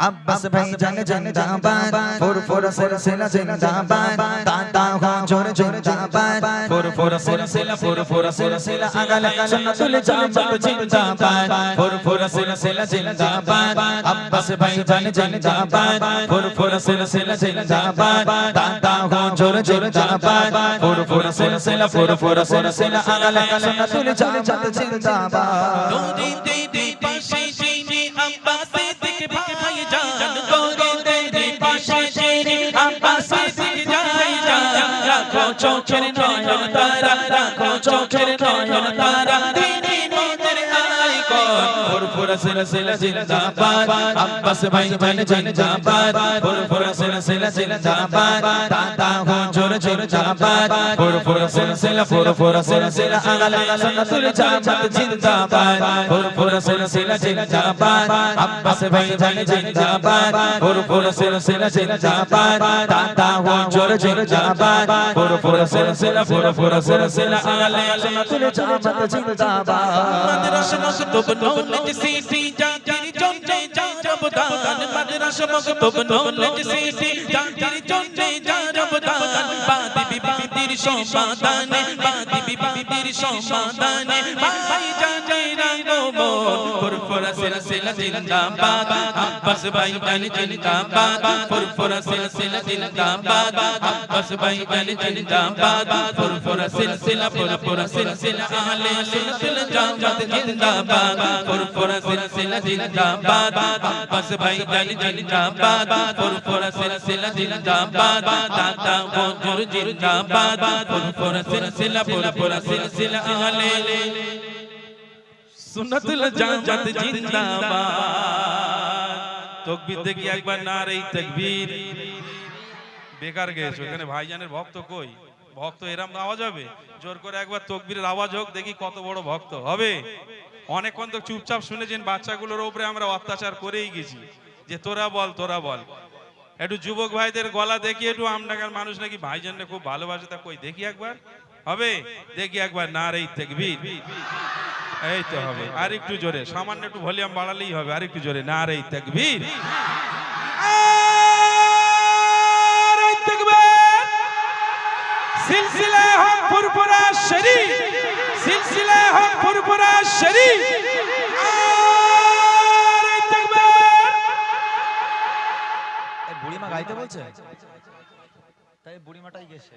अब्बास भाईजान जिंदाबाद फुरफुर सिलसिला जिंदाबाद दादा हुजूर जिंदाबाद फुरफुर सिलसिला अगल सुन्नतुल जामात जिंदाबाद फुरफुर सिलसिला जिंदाबाद अब्बास भाईजान जिंदाबाद फुरफुर सिलसिला जिंदाबाद दादा हुजूर जिंदाबाद फुरफुर सिलसिला अगल सुन्नतुल जामात जिंदाबाद दूरी दे पाशे जीने अब्बास दिख भाईजान दूरी दे पाशे जीने अब्बास दिख भाईजान राखो चोखेर नयन तारा राखो चोखेर नयन तारा दीदी मोদের आइकन फुरफुर सिलसिला जिंदाबाद अब्बास भाईजान जिंदाबाद फुरफुर सिलसिला जिंदाबाद दादा हुजूर जिंदाबाद फुरफुर सिलसिला अगल सुन्नतुल जामात जिंदाबाद फुरफुर सिलसिला जिंदाबाद अब्बास भाईजान जिंदाबाद फुरफुर सिलसिला जिंदाबाद दादा हुजूर जिंदाबाद फुरफुर सिलसिला अगल सुन्नतुल जामात जिंदाबाद मदरसा मकतूब नौलत सीसी जाकिर चोंचे जारबदान मदरसा मकतूब नौलत सीसी जाकिर चोंचे जारबदान बादी बिबादिर शोभादाने बादी बिबादिर शोभादाने भाईजान रंगो फुरफुर सिलसिला जिंदाबाद अब्बास भाईजान जिंदाबाद फुरफुर सिलसिला जिंदाबाद अब्बास भाईजान जिंदाबाद फुरफुर सिलसिला अहले सुन्नतुल जामात जिंदाबाद फुरफुर सिलसिला जिंदाबाद अब्बास भाईजान जिंदाबाद फुरफुर सिलसिला जिंदाबाद दादा हुजूर जिंदाबाद फुरफुर सिलसिला अहले सुन्नतुल जामात जिंदाबाद तकबीर देखি একবার নারে তাকবীর বেকার গেছো এখানে ভাইজানের ভক্ত কই ভক্ত এরকম আওয়াজ হবে জোর করে একবার তাকবীরের আওয়াজ হোক দেখি কত বড় ভক্ত হবে অনেকক্ষণ তো চুপচাপ শুনেছেন বাচ্চাগুলোর উপরে আমরা অত্যাচার করেই গেছি যে তোরা বল একটু যুবক ভাইদের গলা দেখি একটু আমনাকার মানুষ নাকি ভাইজানকে খুব ভালোবাসে তা কই দেখি একবার হবে দেখি একবার নারে তাকবীর এই তো হবে আর একটু জোরে সামান্য একটু ভলিউম বাড়ালেই হবে আর একটু জোরে নারে তাকবীর নারে তাকবীর সিলসিলা হক ফুরফুরা শরীফ সিলসিলা হক ফুরফুরা শরীফ নারে তাকবীর এই বুড়িমা গাইতে বলছে তাই বুড়িমাটাই গেছে